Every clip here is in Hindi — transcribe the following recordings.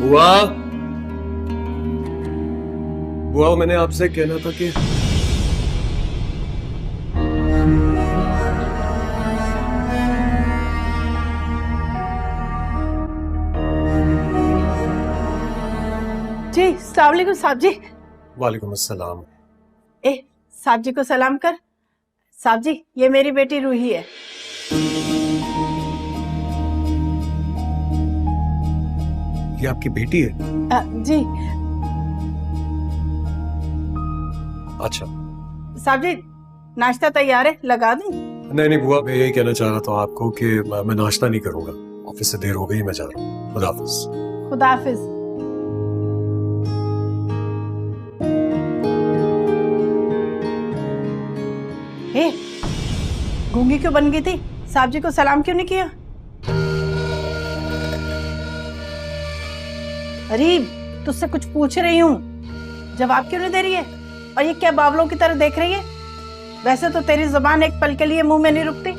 बुआ, बुआ मैंने आपसे कहना था कि जी अस्सलाम वालेकुम साहब जी। वालेकुम अस्सलाम। साहब जी को सलाम कर। साहब जी ये मेरी बेटी रूही है। ये आपकी बेटी है? जी। अच्छा साहब जी नाश्ता तैयार है, लगा दूं? नहीं बुआ, मैं यही कहना चाह रहा था आपको कि मैं नाश्ता नहीं करूंगा, ऑफिस से देर हो गई, मैं जा रहा हूँ। खुदा हाफिज। खुदा हाफिज। गूंगी क्यों बन गई थी? साहब जी को सलाम क्यों नहीं किया? अरे तुझसे कुछ पूछ रही हूँ, जवाब क्यों नहीं दे रही है? और ये क्या बावलों की तरह देख रही है? वैसे तो तेरी जुबान एक पल के लिए मुंह में नहीं रुकती।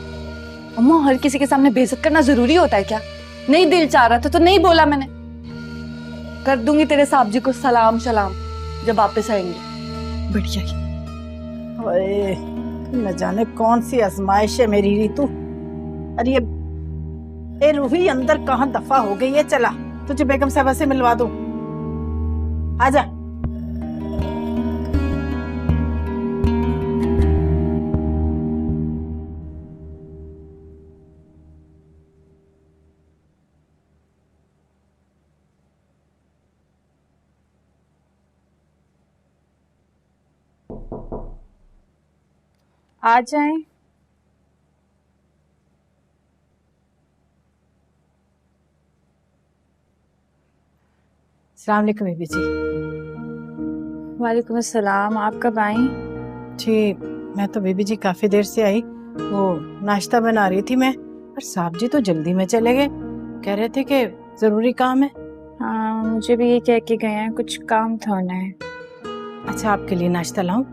अम्मा हर किसी के सामने बेइज्जत करना जरूरी होता है क्या? नहीं दिल चाह रहा था तो नहीं बोला मैंने। कर दूंगी तेरे साहब जी को सलाम शलाम जब वापस आएंगे। बढ़िया ही। न जाने कौन सी आजमाइश है मेरी रीतू। अरे ये रूही अंदर कहाँ दफा हो गई है। चला तुझे बेगम साहबा से मिलवा दूं। आजा। आ जाएं। अस्सलाम वालेकुम बीबी जी। वालेकुम अस्सलाम। आप कब आई? जी मैं तो बीबी जी काफी देर से आई, वो नाश्ता बना रही थी मैं, और साहब जी तो जल्दी में चले गए, कह रहे थे कि जरूरी काम है। हाँ मुझे भी ये कह के गए हैं, कुछ काम था उन्हें। अच्छा आपके लिए नाश्ता लाऊं?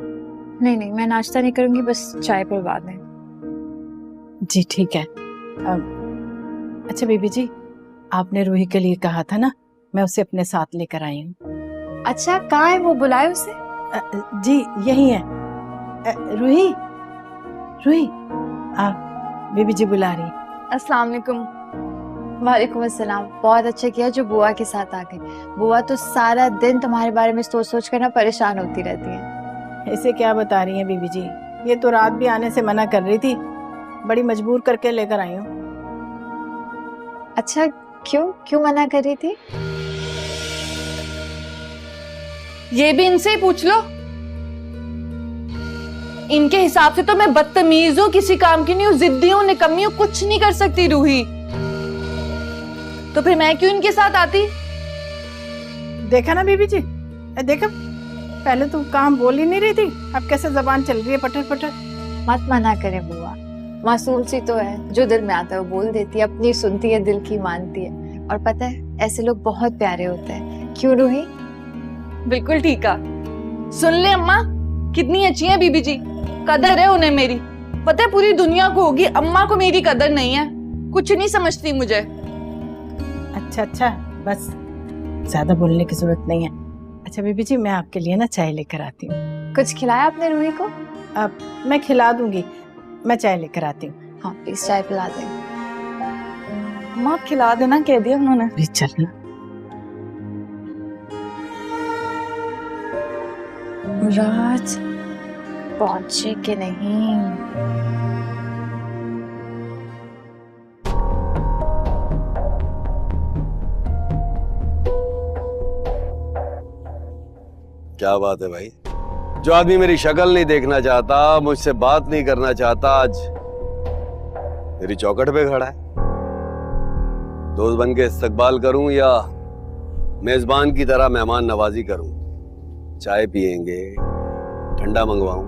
नहीं नहीं मैं नाश्ता नहीं करूंगी, बस चाय पिलवा दें। जी ठीक है। अच्छा बीबी जी आपने रूही के लिए कहा था ना, मैं उसे अपने साथ लेकर आई हूँ। अच्छा कहाँ है वो? बुलाए उसे। जी यही है। रूही रूही बीबी जी बुला रही। अस्सलाम वालेकुम। वालेकुम अस्सलाम। बहुत अच्छा किया जो बुआ के साथ आ गई। बुआ तो सारा दिन तुम्हारे बारे में सोच सोच कर ना परेशान होती रहती है। ऐसे क्या बता रही हैं बीबी जी? ये तो रात भी आने से मना कर रही थी, बड़ी मजबूर करके लेकर आई हूँ। अच्छा क्यों क्यों मना कर रही थी? ये भी इनसे ही पूछ लो। इनके हिसाब से तो मैं बदतमीज हूँ, किसी काम की नहीं हूँ, जिद्दी हूँ, निकम्मी हूँ, कुछ नहीं कर सकती रूही। तो फिर मैं क्यों इनके साथ आती? देखा ना बीबी जी, देखा पहले तो काम बोल ही नहीं रही थी, अब कैसे जबान चल रही है पटर पटर। मत मना करे बुआ, मासूम सी तो है, जो दिल में आता है वो बोल देती है, अपनी सुनती है, दिल की मानती है। और पता है ऐसे लोग बहुत प्यारे होते हैं। क्यों रूही? बिल्कुल ठीक है। सुन ले अम्मा, कितनी अच्छी है बीबी जी, कदर है उन्हें मेरी। पता है पूरी दुनिया को होगी, अम्मा को मेरी कदर नहीं है, कुछ नहीं समझती मुझे। अच्छा बस ज्यादा बोलने की जरूरत नहीं है। अच्छा बीबी जी मैं आपके लिए ना चाय लेकर आती हूँ। कुछ खिलाया आपने रूही को? अब मैं खिला दूंगी, मैं चाय लेकर आती हूँ। हाँ प्लीज चाय पिला दे। माँ खिला देना कह दिया उन्होंने। चलना। राज पहुंचे कि नहीं? क्या बात है भाई, जो आदमी मेरी शक्ल नहीं देखना चाहता, मुझसे बात नहीं करना चाहता, आज मेरी चौखट पे खड़ा है। दोस्त बन के इस्तकबाल करूं या मेजबान की तरह मेहमान नवाजी करूं? चाय पियेंगे, ठंडा मंगवाऊं?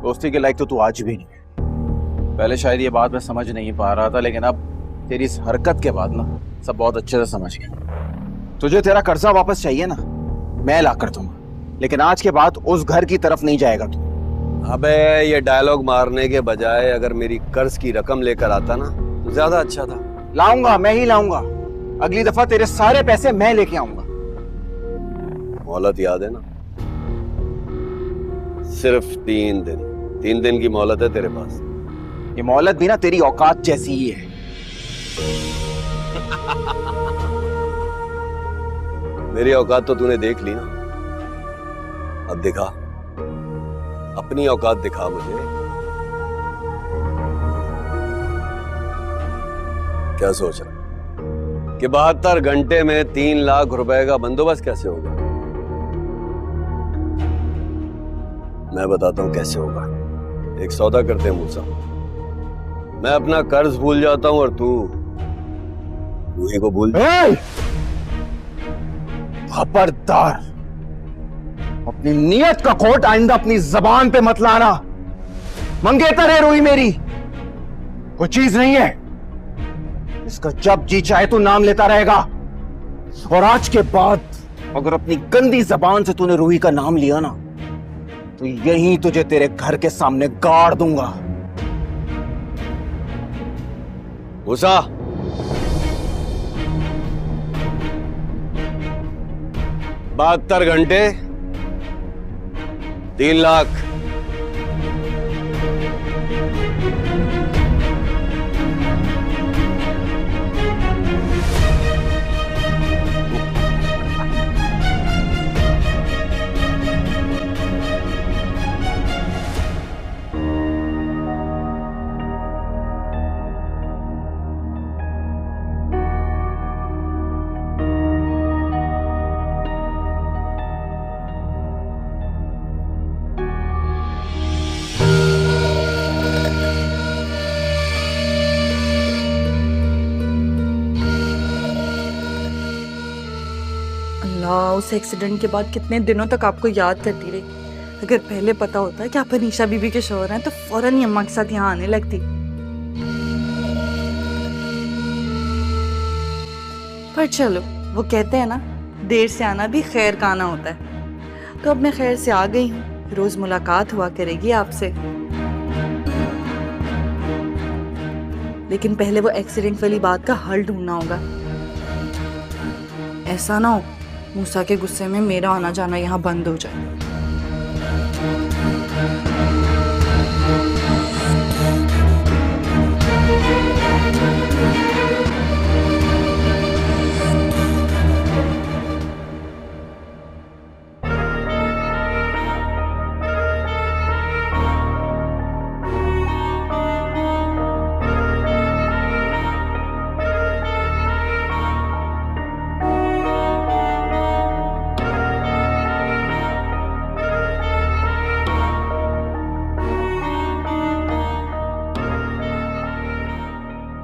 दोस्ती के लायक तो तू आज भी नहीं है। पहले शायद ये बात मैं समझ नहीं पा रहा था, लेकिन अब तेरी इस हरकत के बाद ना सब बहुत अच्छे से समझ गया। तुझे तेरा कर्जा वापस चाहिए ना, मैं ला कर दूंगा, लेकिन आज के बाद उस घर की तरफ नहीं जाएगा तू। अबे ये डायलॉग मारने के बजाय अगर मेरी कर्ज की रकम लेकर आता ना तो ज्यादा अच्छा था। लाऊंगा, मैं ही लाऊंगा। अगली दफा तेरे सारे पैसे मैं लेके आऊंगा। मोहलत याद है ना? सिर्फ 3 दिन। 3 दिन की मोहलत है तेरे पास। ये मोहलत भी ना तेरी औकात जैसी ही है। मेरी औकात तो तूने देख ली ना, अब दिखा, अपनी औकात दिखा मुझे। क्या सोच रहा कि 72 घंटे में 3 लाख रुपए का बंदोबस्त कैसे होगा? मैं बताता हूं कैसे होगा। एक सौदा करते हैं मूसा, मैं अपना कर्ज भूल जाता हूं और तू रूही को भूल। खबरदार, अपनी नियत का खोट आइंदा अपनी जबान पे मत लाना। मंगेतर है रूही मेरी, कोई चीज नहीं है। इसका जब जी चाहे तो नाम लेता रहेगा, और आज के बाद अगर अपनी गंदी जबान से तूने रूही का नाम लिया ना तो यहीं तुझे तेरे घर के सामने गाड़ दूंगा। मूसा, बहत्तर घंटे 3 लाख। उस एक्सीडेंट के बाद कितने दिनों तक आपको याद करती रही। अगर पहले पता होता कि आप अनीशा बीबी के शौहर हैं तो फौरन ही अम्मा के साथ यहाँ आने लगती। पर चलो, वो कहते हैं ना, देर से आना भी खैर का आना होता है। तो अब मैं खैर से आ गई हूँ, रोज मुलाकात हुआ करेगी आपसे। लेकिन पहले वो एक्सीडेंट वाली बात का हल ढूंढना होगा। ऐसा ना हो मूसा के गुस्से में मेरा आना जाना यहाँ बंद हो जाए।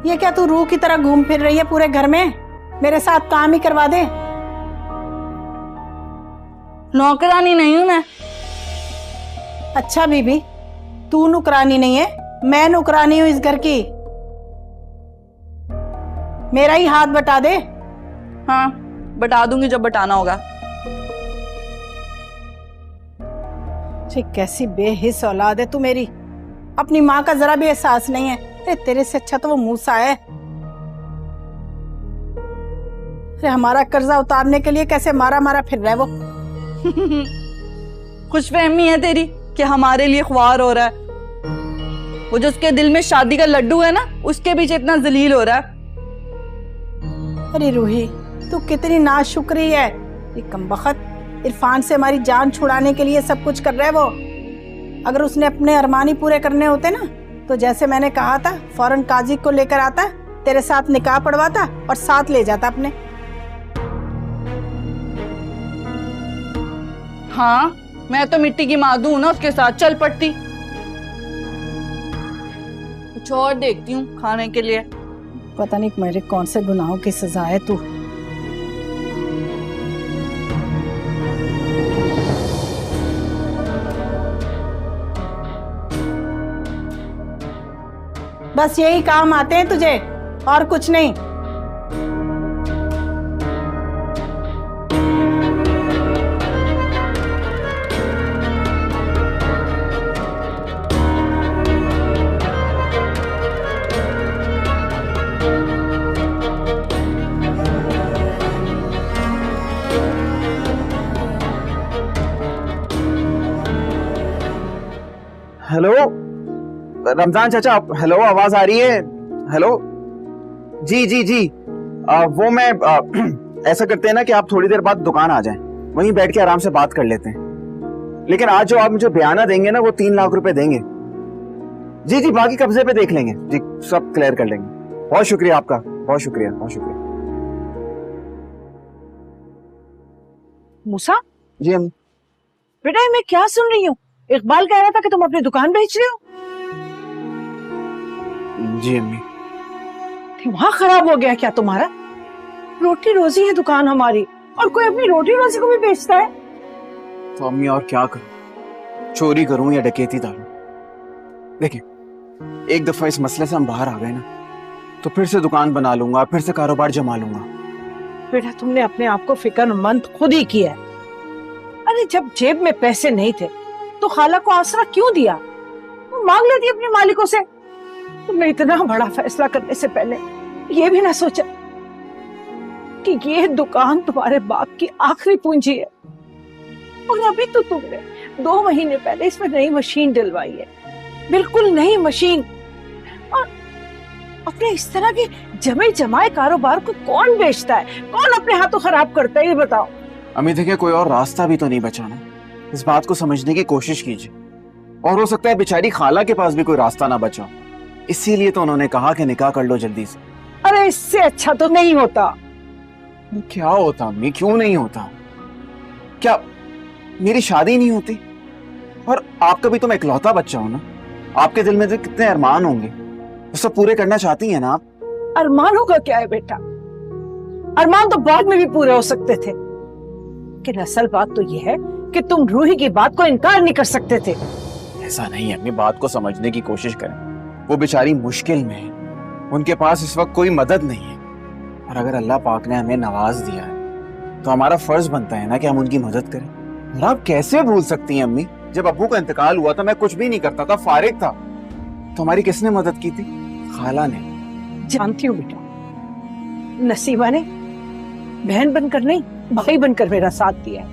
ये क्या तू रूह की तरह घूम फिर रही है पूरे घर में? मेरे साथ काम ही करवा दे। नौकरानी नहीं हूं मैं। अच्छा बीबी, तू नुकरानी नहीं है, मैं नुकरानी हूं इस घर की। मेरा ही हाथ बटा दे। हाँ, बटा दूंगी जब बटाना होगा। कैसी बेहिस औलाद है तू मेरी। अपनी माँ का जरा भी एहसास नहीं है। अरे तेरे से अच्छा तो वो मूसा है। अरे हमारा कर्जा उतारने के लिए कैसे मारा मारा फिर रहा है वो। खुशफहमी है तेरी कि हमारे लिए ख्वार हो रहा है। वो जो उसके दिल में शादी का लड्डू है ना, उसके पीछे इतना जलील हो रहा है। अरे रूही, तू कितनी नाशुक्री है। ये कमबख्त इरफान से हमारी जान छुड़ाने के लिए सब कुछ कर रहा है वो। अगर उसने अपने अरमानी पूरे करने होते ना तो जैसे मैंने कहा था फौरन काजी को लेकर आता, तेरे साथ निकाह पढ़वाता और साथ ले जाता अपने। हाँ, मैं तो मिट्टी की मादू ना, उसके साथ चल पड़ती। कुछ और देखती हूँ खाने के लिए। पता नहीं मेरे कौन से गुनाहों की सजा है तू। बस यही काम आते हैं तुझे और कुछ नहीं। हेलो रमजान चाचा, हेलो, आवाज आ रही है? हेलो जी जी जी। वो मैं ऐसा करते हैं ना कि आप थोड़ी देर बाद दुकान आ जाएं, वहीं बैठ के आराम से बात कर लेते हैं। लेकिन आज जो आप मुझे बयाना देंगे ना, वो 3 लाख रुपए देंगे। जी जी, बाकी कब्जे पे देख लेंगे जी, सब क्लियर कर लेंगे। बहुत शुक्रिया आपका, बहुत शुक्रिया, बहुत शुक्रिया। मूसा, जी हम बेटा मैं क्या सुन रही हूँ? इकबाल कह रहा था कि तुम अपनी दुकान बेच रहे हो। जी अम्मी। दिमाग खराब हो गया क्या तुम्हारा? रोटी रोजी है दुकान हमारी, और कोई अपनी रोटी रोजी को भी बेचता है? तो अम्मी और क्या करूं, चोरी करूं या डकैती डालूं? देखिए, एक दफा इस मसले से हम बाहर आ गए ना, तो फिर से दुकान बना लूंगा, फिर से कारोबार जमा लूंगा। बेटा तुमने अपने आप को फिक्रमंद खुद ही किया है। अरे जब जेब में पैसे नहीं थे तो खाला को आसरा क्यों दिया? वो मांग लेती अपने मालिकों से। तुमने इतना बड़ा फैसला करने से पहले ये भी ना सोचा कि ये दुकान तुम्हारे बाप की आखिरी पूंजी है। और अभी तो तुमने 2 महीने पहले इसमें नई मशीन डलवाई है, बिल्कुल नई मशीन। और अपने इस तरह के जमे जमाए कारोबार को कौन बेचता है, कौन अपने हाथों खराब करता है, ये बताओ। अम्मी देखिए, कोई और रास्ता भी तो नहीं बचा ना, इस बात को समझने की कोशिश कीजिए। और हो सकता है बेचारी खाला के पास भी कोई रास्ता ना बचा, इसीलिए तो उन्होंने कहा कि निकाह कर लो जल्दी से। अरे इससे अच्छा तो नहीं होता। क्या होता अम्मी, क्यों नहीं होता? क्या मेरी शादी नहीं होती? और आपका भी तो मैं इकलौता बच्चा हूं ना, आपके दिल में तो कितने अरमान होंगे, वो सब पूरे करना चाहती हैं ना आप। अरमानों का क्या है बेटा, अरमान तो बाद में भी पूरे हो सकते थे। कि असल बात तो ये है कि तुम रूही की बात को इनकार नहीं कर सकते थे। ऐसा नहीं है अम्मी, बात को समझने की कोशिश करें। वो बेचारी मुश्किल में है, उनके पास इस वक्त कोई मदद नहीं है। और अगर अल्लाह पाक ने हमें नवाज दिया है तो हमारा फर्ज बनता है ना कि हम उनकी मदद करें। और आप कैसे भूल सकती हैं अम्मी, जब अब्बू का इंतकाल हुआ था मैं कुछ भी नहीं करता था, फारिग था, तो हमारी किसने मदद की थी? खाला ने। जानती हूँ बेटा, नसीबा ने बहन बनकर नहीं भाई बनकर मेरा साथ दिया है।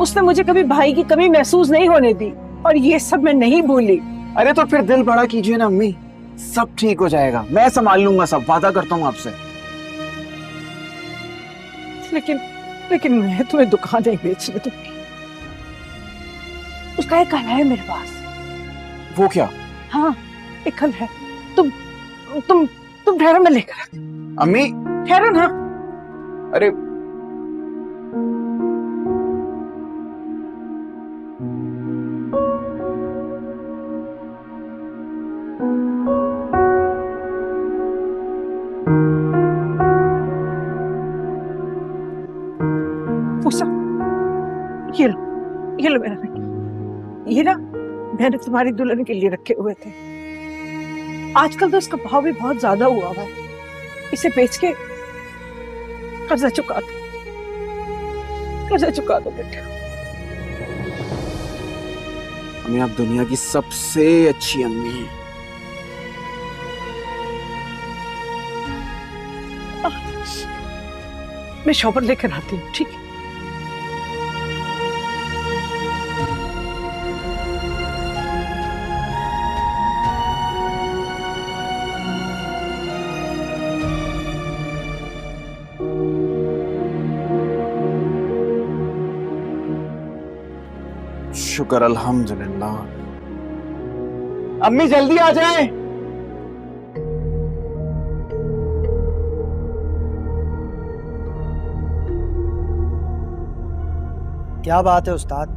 उसने मुझे कभी भाई की कमी महसूस नहीं होने दी, और ये सब मैं नहीं भूली। अरे तो फिर दिल बड़ा कीजिए ना अम्मी, सब ठीक हो जाएगा, मैं संभाल लूंगा सब, वादा करता हूँ आपसे। लेकिन मैं तुम्हें दुकान नहीं बेचने दूंगी। उसका एक कल है मेरे पास। वो क्या? हाँ एक कल है, तुम ठहरो, मैं लेकर आती हूँ। अम्मी ठहरो ना। अरे ये लो मेरा बेटा, ये ना मैंने तुम्हारी दुल्हन के लिए रखे हुए थे। आजकल तो इसका भाव भी बहुत ज्यादा हुआ है, इसे बेच के कर्जा चुका दो बेटा। अम्मी आप दुनिया की सबसे अच्छी अम्मी हैं। मैं शॉपर लेकर आती हूँ, ठीक है? शुक्र अल्हम्दुलिल्लाह। अम्मी जल्दी आ जाएं। क्या बात है उस्ताद,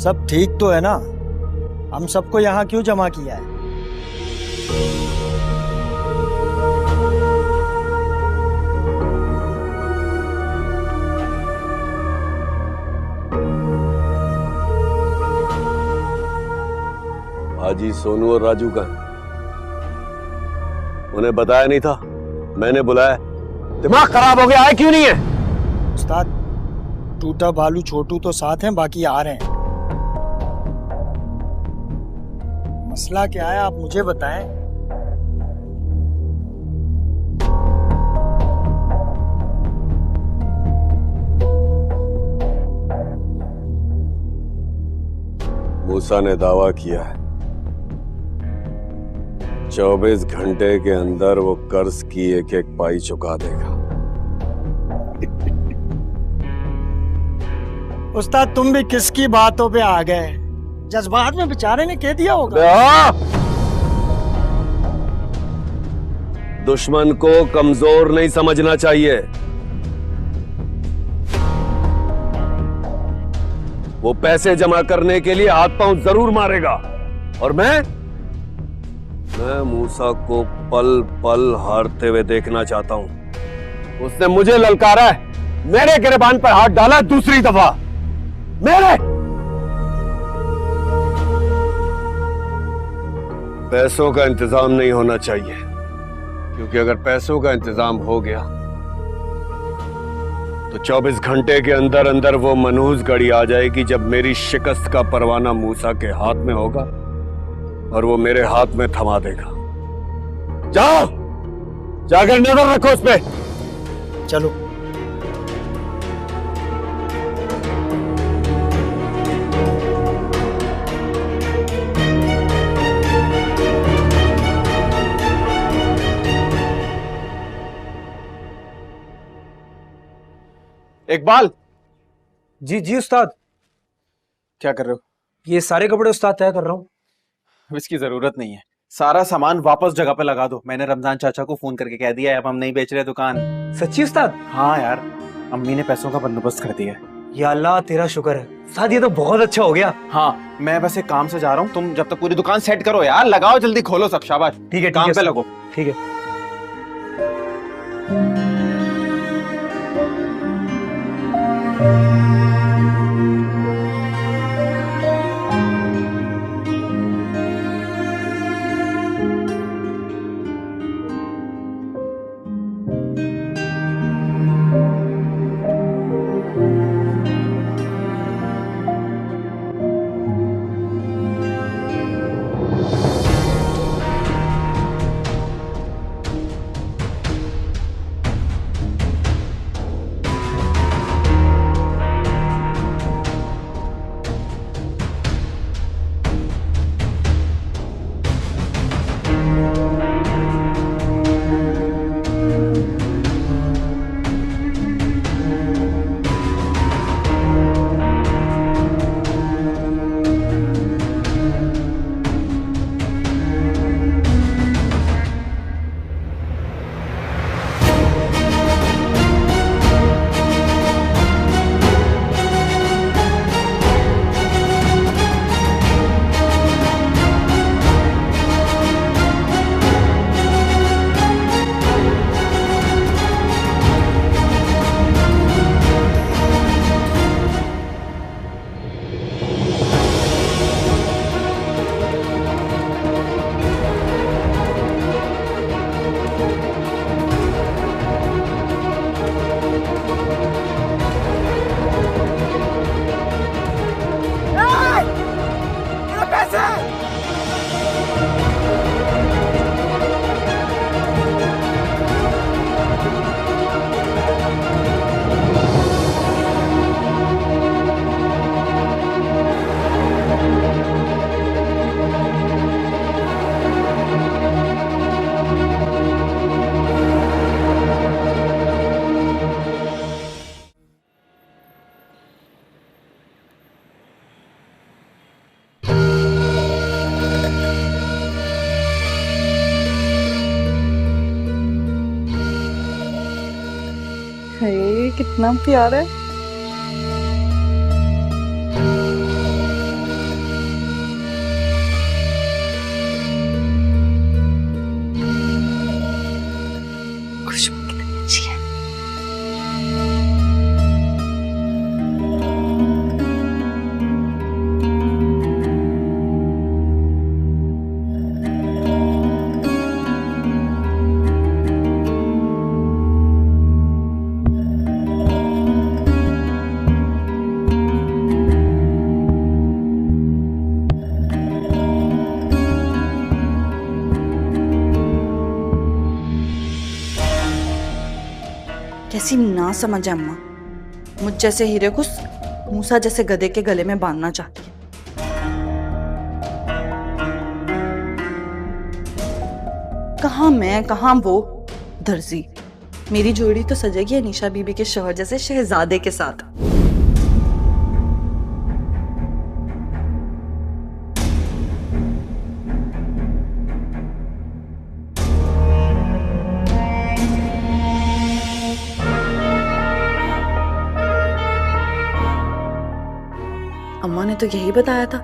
सब ठीक तो है ना? हम सबको यहाँ क्यों जमा किया है? हाजी सोनू और राजू का उन्हें बताया नहीं था, मैंने बुलाया। दिमाग खराब हो गया है, क्यों नहीं है? उस्ताद टूटा बालू छोटू तो साथ हैं, बाकी आ रहे हैं। मसला क्या है आप मुझे बताएं। मूसा ने दावा किया है 24 घंटे के अंदर वो कर्ज की एक एक पाई चुका देगा। उस्ताद तुम भी किसकी बातों पे आ गए? जज्बात में बेचारे ने कह दिया होगा। दुश्मन को कमजोर नहीं समझना चाहिए। वो पैसे जमा करने के लिए हाथ पांव जरूर मारेगा, और मैं मूसा को पल पल हारते हुए देखना चाहता हूं। उसने मुझे ललकारा है, मेरे गिरबान पर हाथ डाला दूसरी दफा, मेरे। पैसों का इंतजाम नहीं होना चाहिए, क्योंकि अगर पैसों का इंतजाम हो गया तो 24 घंटे के अंदर अंदर वो मनहूस घड़ी आ जाएगी जब मेरी शिकस्त का परवाना मूसा के हाथ में होगा और वो मेरे हाथ में थमा देगा। जाओ, जाकर नजर रखो उस पे। चलो। इकबाल। जी जी उस्ताद। क्या कर रहे हो? ये सारे कपड़े उस्ताद तय कर रहा हूँ। इसकी जरूरत नहीं है, सारा सामान वापस जगह पे लगा दो। मैंने रमजान चाचा को फोन करके कह दिया है, अब हम नहीं बेच रहे दुकान। सच्ची उस्ताद? हाँ यार, अम्मी ने पैसों का बंदोबस्त कर दिया है। या अल्लाह तेरा शुक्र है उस्ताद, ये तो बहुत अच्छा हो गया। हाँ, मैं बस एक काम से जा रहा हूँ, तुम जब तक पूरी दुकान सेट करो यार, लगाओ जल्दी, खोलो सब। शाबाश, ठीक है, काम पे लगो। ठीक है। कितना प्यारा है। खुशबू कितनी अच्छी है। कैसी ना समझ है अम्मा, मुझ जैसे हीरे को मूसा जैसे गधे के गले में बांधना चाहती है। कहाँ मैं कहाँ वो दर्जी, मेरी जोड़ी तो सजेगी अनीशा बीबी के शौहर जैसे शहजादे के साथ। अम्मा ने तो यही बताया था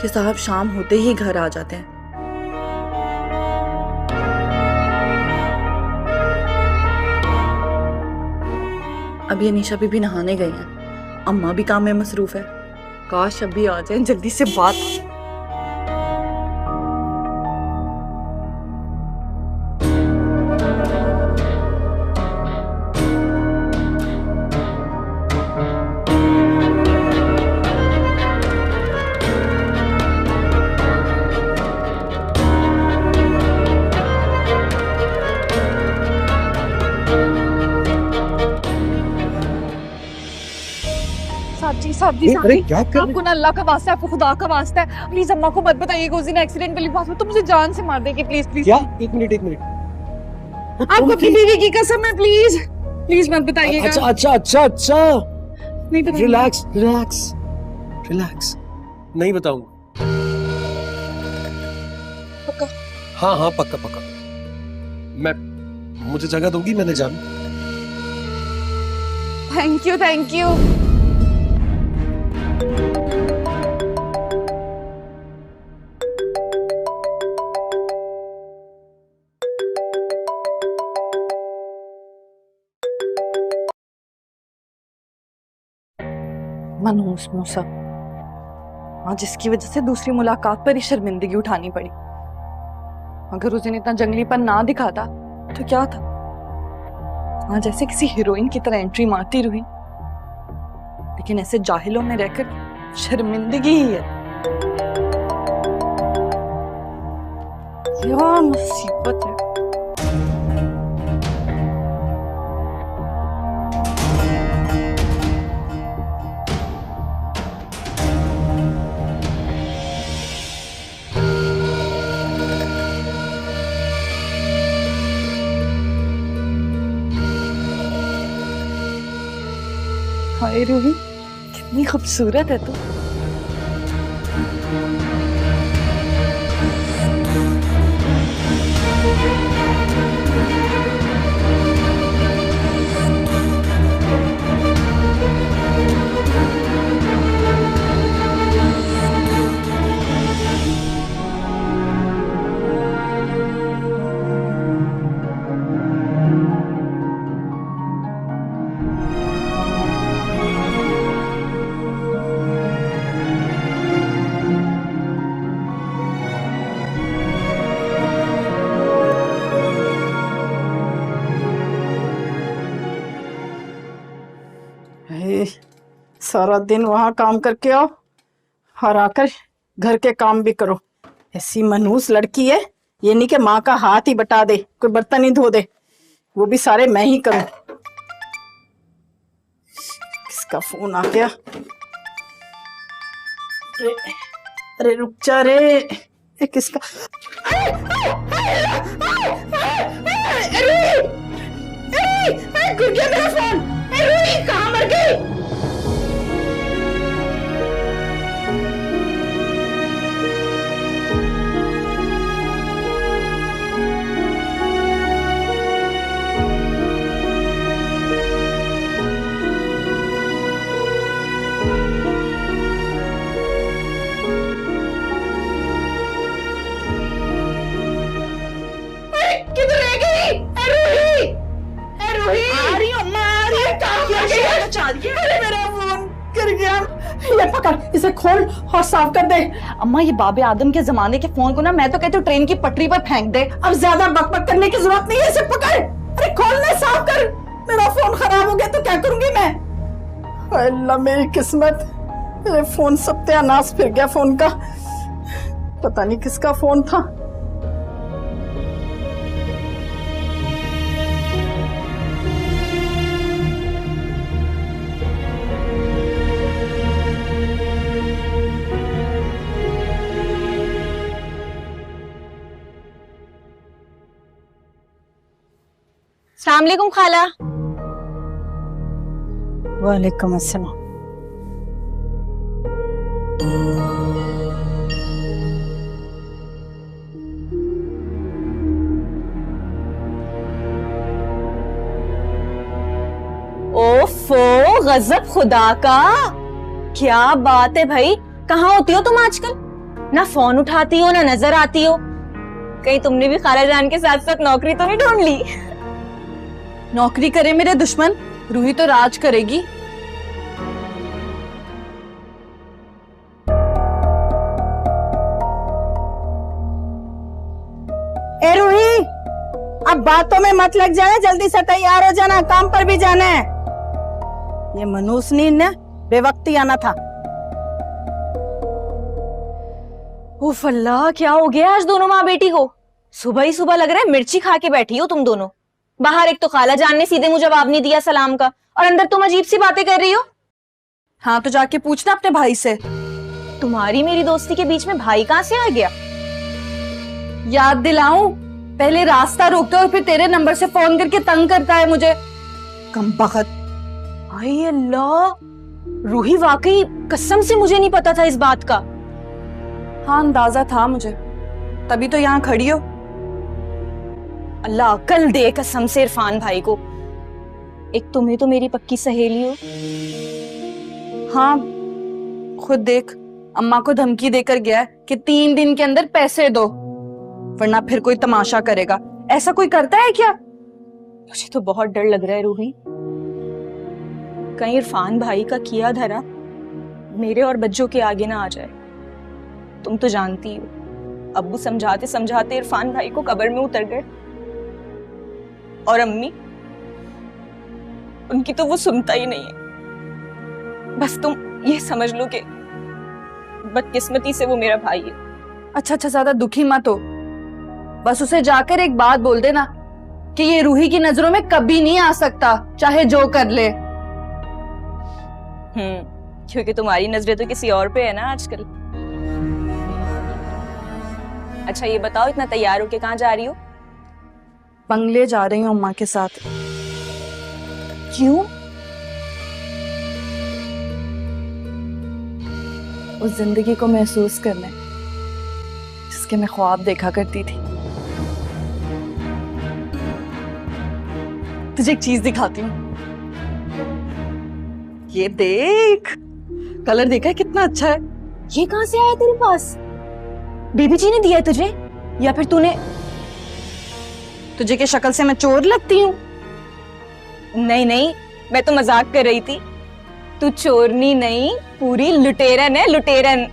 कि साहब शाम होते ही घर आ जाते हैं। अभी अनीशा भी नहाने गई हैं, अम्मा भी काम में मसरूफ है। काश अभी आ जाए जल्दी से बात। अरे क्या कर आपको ना अल्लाह का वास्ता है, आपको खुदा का वास्ता है, प्लीज अम्मा को मत बताइएगा उस दिन एक्सीडेंट वाली बात हो तो मुझे जान से मार देगी। Please please. क्या? एक मिनट आपको अपनी बीवी की कसम है, प्लीज प्लीज मत बताइएगा। अच्छा अच्छा अच्छा अच्छा, नहीं बताइएगा। रिलैक्स रिलैक्स रिलैक्स, नहीं बताऊंगा। पक्का? हाँ हाँ पक्का पक्का। मुझे जगह दोगी? मैंने जान। Thank you thank you. मनहूस मूसा, आज जिसकी वजह से दूसरी मुलाकात पर ही शर्मिंदगी उठानी पड़ी। अगर उस दिन इतना जंगलीपन ना दिखाता तो क्या था, आज ऐसे किसी हीरोइन की तरह एंट्री मारती रही। लेकिन ऐसे जाहिलों में रहकर शर्मिंदगी ही है। क्या मुसीबत है। हाय रूही, कितनी खूबसूरत है तू। सारा दिन वहां काम करके आओ और आकर घर के काम भी करो। ऐसी मनहूस लड़की है, ये नहीं कि माँ का हाथ ही बटा दे, कोई बर्तन ही धो दे, वो भी सारे मैं ही करूं। किसका फोन आ गया? अरे रुक जा रे, ये किसका? गिर गया मेरा फोन। कहाँ मर गई? इसे खोल और साफ कर दे। अम्मा ये बाबे आदम के जमाने के फोन को ना मैं तो कहती हूँ ट्रेन की पटरी पर फेंक दे। अब ज्यादा बकबक करने की जरूरत नहीं है, इसे पकड़। अरे खोलने साफ कर। मेरा फोन खराब हो गया तो क्या करूंगी मैं? अल्लाह मेरी किस्मत, मेरे फोन सत्यानाश फिर गया फोन का। पता नहीं किसका फोन था। अस्सलाम वालेकुम खाला। वालेकुम अस्सलाम। ओफो, गजब खुदा का, क्या बात है भाई, कहाँ होती हो तुम आजकल? ना फोन उठाती हो ना नजर आती हो। कहीं तुमने भी खाला जान के साथ साथ नौकरी तो नहीं ढूंढ ली? नौकरी करे मेरे दुश्मन, रूही तो राज करेगी। ए रूही, अब बातों में मत लग जाना, जल्दी से तैयार हो जाना, काम पर भी जाना है। ये मनूसनी ने बेवक्ती आना था। उफ अल्लाह, क्या हो गया आज दोनों माँ बेटी को? सुबह ही सुबह लग रहा है मिर्ची खा के बैठी हो तुम दोनों। बाहर एक तो खाला जान ने सीधे मुंह जवाब नहीं दिया सलाम का, और अंदर तुम अजीब सी बातें कर रही हो। हाँ तो जाके पूछना अपने भाई से। तुम्हारी मेरी दोस्ती के बीच में भाई कहाँ से आ गया? याद दिलाऊं, पहले रास्ता रोकता और फिर तेरे नंबर से फोन करके तंग करता है मुझे। कमबख्त। हाय अल्लाह, रूही वाकई कसम से मुझे नहीं पता था इस बात का। हाँ अंदाजा था मुझे, तभी तो यहाँ खड़ी हो। अल्लाह अक्ल दे कसम से इरफान भाई को। एक तुम्हें तो मेरी पक्की सहेली हो। हाँ खुद देख, अम्मा को धमकी देकर गया है कि 3 दिन के अंदर पैसे दो वरना फिर कोई तमाशा करेगा। ऐसा कोई करता है क्या? मुझे तो बहुत डर लग रहा है रूही, कहीं इरफान भाई का किया धरा मेरे और बच्चों के आगे ना आ जाए। तुम तो जानती हो, अब्बू समझाते समझाते इरफान भाई को कब्र में उतर गए, और अम्मी, उनकी तो वो सुनता ही नहीं है। बस तुम ये समझ लो कि बदकिस्मती से वो मेरा भाई है। अच्छा अच्छा, ज्यादा दुखी मत हो, बस उसे जाकर एक बात बोल देना कि ये रूही की नजरों में कभी नहीं आ सकता, चाहे जो कर ले। क्योंकि तुम्हारी नजरें तो किसी और पे है ना आजकल। अच्छा ये बताओ, इतना तैयार होके कहाँ जा रही हो? बंगले जा रही हूँ अम्मा के साथ। क्यों? उस जिंदगी को महसूस करने जिसके मैं ख्वाब देखा करती थी। तुझे एक चीज दिखाती हूँ, ये देख, कलर देखा है कितना अच्छा है। ये कहाँ से आया तेरे पास? बेबी जी ने दिया है तुझे, या फिर तूने? तुझे क्या शक्ल से मैं चोर लगती हूँ? नहीं नहीं, मैं तो मजाक कर रही थी। तू चोरनी नहीं, पूरी लुटेरन है, लुटेरन।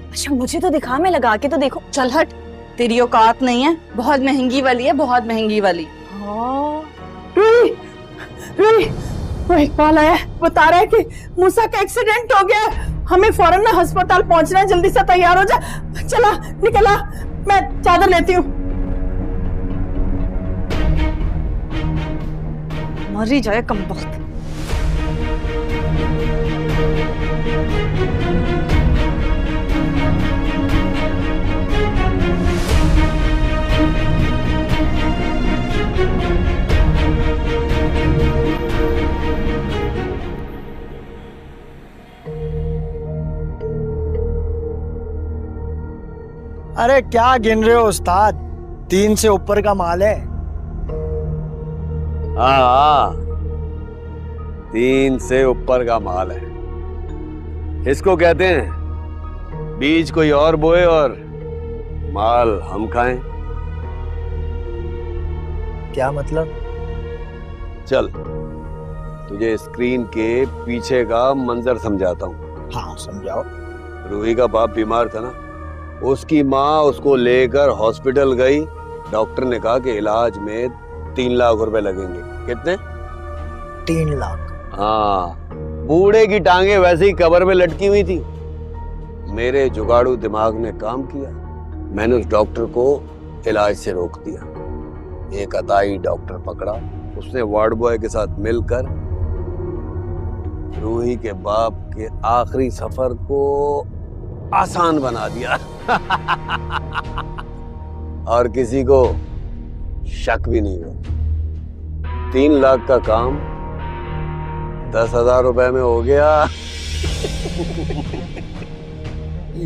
अच्छा मुझे तो दिखा, मैं लगा के तो देखो। चल हट, तेरी औकात नहीं है, बहुत महंगी वाली है, बहुत महंगी वाली। रूही, रूही, वो इकबाल आया, बता रहा है कि मूसा का एक्सीडेंट हो गया, हमें फौरन ना अस्पताल पहुंचना है, जल्दी से तैयार हो जा। चला निकला, मैं चादर लेती हूँ। मर ही जाए कमबख्त। अरे क्या गिन रहे हो उस्ताद, 3 से ऊपर का माल है। हाँ 3 से ऊपर का माल है। इसको कहते हैं बीज कोई और बोए और माल हम खाएं। क्या मतलब? चल तुझे स्क्रीन के पीछे का मंजर समझाता हूँ। हाँ समझाओ। रूही का बाप बीमार था ना, उसकी माँ उसको लेकर हॉस्पिटल गई। डॉक्टर ने कहा कि इलाज में 3 लाख रुपए लगेंगे। कितने? 3 लाख। हाँ, बूढ़े की टांगे वैसे ही कब्र में लटकी हुई थी। मेरे जुगाड़ू दिमाग ने काम किया, मैंने उस डॉक्टर को इलाज से रोक दिया। एक अताई डॉक्टर पकड़ा, उसने वार्ड बॉय के साथ मिलकर रूही के बाप के आखिरी सफर को आसान बना दिया और किसी को शक भी नहीं हुआ। 3 लाख का काम 10,000 रुपए में हो गया।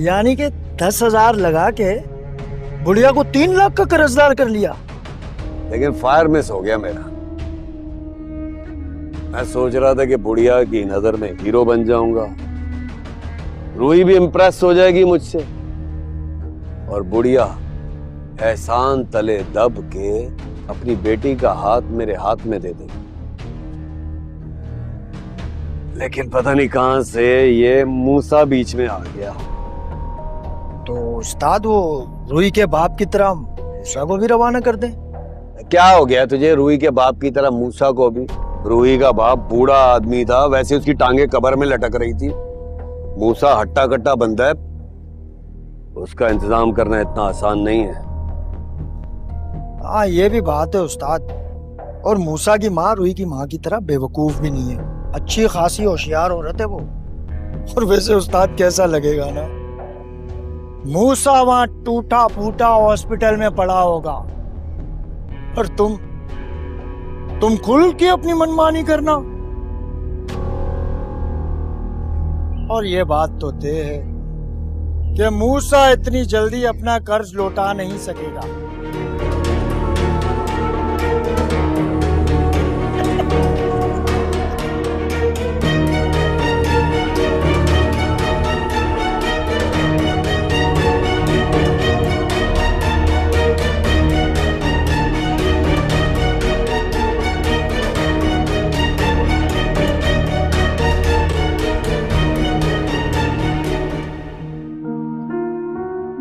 यानी कि 10,000 लगा के बुढ़िया को 3 लाख का कर्जदार कर लिया। लेकिन फायर मिस हो गया मेरा। मैं सोच रहा था कि बुढ़िया की नजर में हीरो बन जाऊंगा, रूही भी इंप्रेस हो जाएगी मुझसे, और बुढ़िया एहसान तले दब के अपनी बेटी का हाथ मेरे हाथ में दे देगी। लेकिन पता नहीं कहां से ये मूसा बीच में आ गया। तो उस्ताद वो रूही के बाप की तरह मूसा को भी रवाना कर दे। क्या हो गया तुझे रूही के बाप की तरह मूसा को भी? रूही का बाप बूढ़ा आदमी था, वैसे उसकी टांगे कब्र में लटक रही थी। मूसा हट्टा कट्टा बंदा है, उसका इंतजाम करना इतना आसान नहीं है। हाँ ये भी बात है उस्ताद। और मूसा की माँ रूही की माँ की तरह बेवकूफ भी नहीं है, अच्छी खासी होशियार औरत है वो। और वैसे उस्ताद कैसा लगेगा ना, मूसा वहां टूटा फूटा हॉस्पिटल में पड़ा होगा और तुम खुल के अपनी मनमानी करना। और ये बात तो तय है कि मूसा इतनी जल्दी अपना कर्ज लौटा नहीं सकेगा।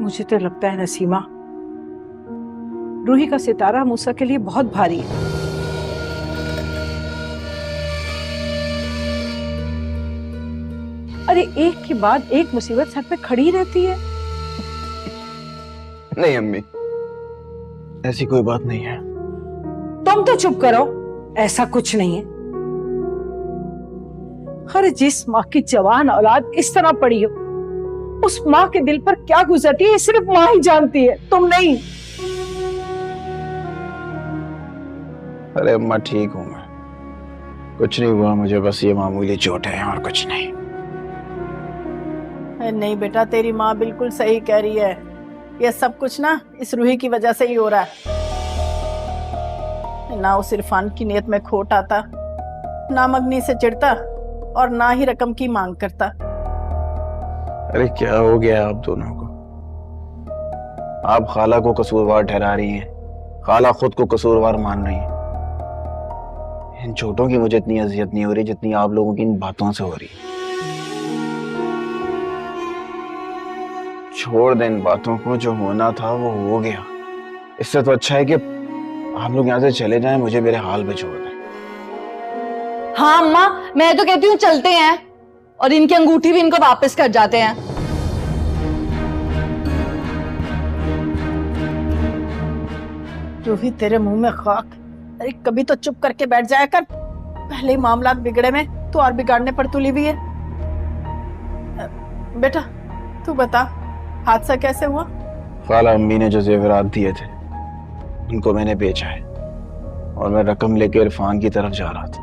मुझे तो लगता है नसीमा, रूही का सितारा मूसा के लिए बहुत भारी है। अरे एक के बाद एक मुसीबत सर पे खड़ी रहती है। नहीं अम्मी, ऐसी कोई बात नहीं है। तुम तो चुप करो, ऐसा कुछ नहीं है। अरे जिस माँ की जवान औलाद इस तरह पड़ी हो, उस माँ के दिल पर क्या गुजरती है सिर्फ माँ ही जानती है, तुम नहीं। अरे अम्मा ठीक हूं मैं, कुछ नहीं हुआ मुझे, बस ये मामूली चोट है और कुछ नहीं। नहीं बेटा, तेरी माँ बिल्कुल सही कह रही है। ये सब कुछ ना इस रूही की वजह से ही हो रहा है। ना उस इरफान की नीयत में खोट आता, ना मगनी से चिढ़ता और ना ही रकम की मांग करता। अरे क्या हो गया आप दोनों को? आप खाला को कसूरवार ठहरा रही हैं, खाला खुद को कसूरवार मान रही हैं। इन छोटों की मुझे इतनी अजियत नहीं हो रही जितनी आप लोगों की इन बातों से हो रही। छोड़ दें इन बातों को, जो होना था वो हो गया। इससे तो अच्छा है कि आप लोग यहाँ से चले जाएं, मुझे मेरे हाल पे छोड़ दें। हाँ अम्मा, मैं तो कहती हूँ चलते हैं और इनकी अंगूठी भी इनको वापस कर जाते हैं। रूही तेरे मुंह में खाक। अरे कभी तो चुप करके बैठ जाया कर, पहले ही मामला बिगड़े में तो और बिगाड़ने पर तुली हुई है। बेटा तू बता, हादसा कैसे हुआ? खाला अम्मी ने जो जेवरात दिए थे उनको मैंने बेचा है और मैं रकम लेके इरफान की तरफ जा रहा था।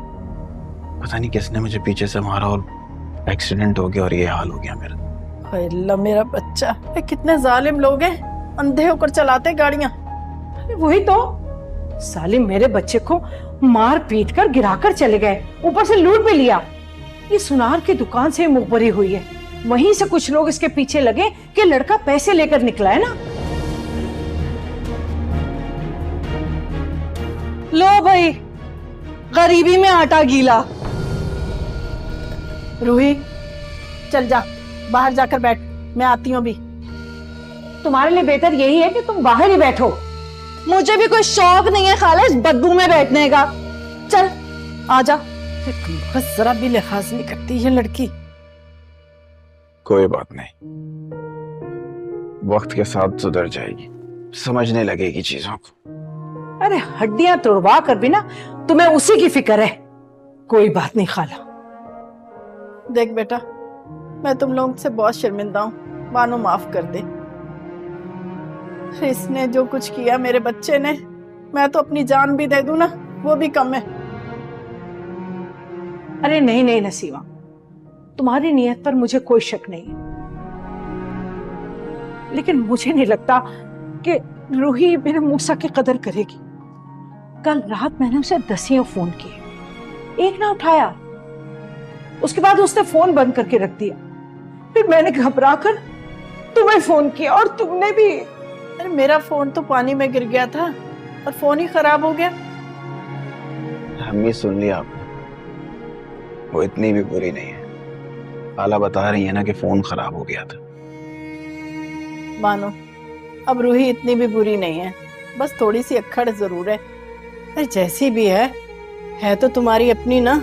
पता नहीं किसने मुझे पीछे से मारा और एक्सीडेंट हो गया और ये हाल हो गया मेरा। अल्लाह मेरा बच्चा, ये कितने जालिम लोग हैं, अंधे होकर चलाते गाड़ियां। वही तो, सालिम मेरे बच्चे को मार पीट कर गिराकर चले गए, ऊपर से लूट भी लिया। ये सुनार की दुकान से मुंह भरी हुई है, वहीं से कुछ लोग इसके पीछे लगे कि लड़का पैसे लेकर निकला है ना। लो भाई, गरीबी में आटा गीला। रूही चल जा, बाहर जाकर बैठ, मैं आती हूँ अभी। तुम्हारे लिए बेहतर यही है कि तुम बाहर ही बैठो। मुझे भी कोई शौक नहीं है खाला इस बदबू में बैठने का। चल आजा। बस जरा भी लिहाज नहीं करती ये लड़की। कोई बात नहीं, वक्त के साथ सुधर जाएगी, समझने लगेगी चीजों को। अरे हड्डियां तोड़वा कर भी ना तुम्हें उसी की फिक्र है। कोई बात नहीं खाला। देख बेटा, मैं तुम लोगों से बहुत शर्मिंदा हूँ, मानो माफ कर दे। इसने जो कुछ किया मेरे बच्चे ने, मैं तो अपनी जान भी दे दूं ना वो भी कम है। अरे नहीं नहीं नसीमा, तुम्हारी नीयत पर मुझे कोई शक नहीं, लेकिन मुझे नहीं लगता कि रूही मेरे मूसा की कदर करेगी। कल रात मैंने उसे 10 फोन किए, एक ना उठाया। उसके बाद उसने फोन बंद करके रख दिया। फिर मैंने घबरा कर तुम्हें फोन किया और तुमने भी। अरे मेरा फोन तो पानी में गिर गया था और फोन ही खराब हो गया। अम्मी सुन लिया आपने, वो इतनी भी बुरी नहीं है। खाला बता रही है ना कि फोन खराब हो गया था। मानो अब रूही इतनी भी बुरी नहीं है, बस थोड़ी सी अक्खड़ जरूर है। अरे जैसी भी है तो तुम्हारी अपनी ना।